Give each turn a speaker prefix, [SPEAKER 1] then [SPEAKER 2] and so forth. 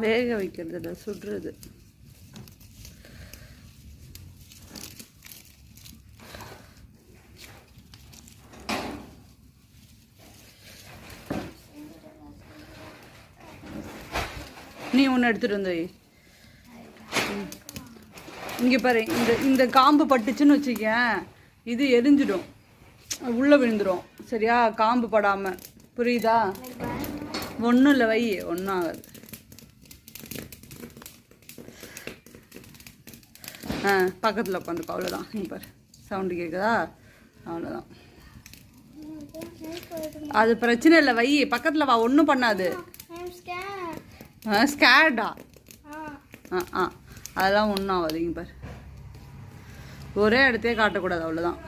[SPEAKER 1] வேக வைக்கிறது இல்லை, சுடுறது. நீ ஒன்று எடுத்துகிட்டு வந்து இங்கே பாரு. இந்த காம்பு பட்டுச்சுன்னு வச்சுக்கேன், இது எரிஞ்சிடும், உள்ளே விழுந்துடும். சரியா? காம்பு படாமல். புரியுதா? ஒன்றும் இல்லை, வை, ஒன்றும் ஆகாது. பக்கத்தில் உட்காந்துக்கோ, அவ்வளோதான். நீ பாரு, சவுண்டு கேட்குதா? அவ்வளோதான். அது பிரச்சனை இல்லை, வை, பக்கத்தில் வா, ஒன்றும் பண்ணாது. ஸ்கேர்டா? அதெல்லாம் ஒன்றும் ஆகாது. இங்கே பாரு, ஒரே இடத்தையே காட்டக்கூடாது, அவ்வளோதான்.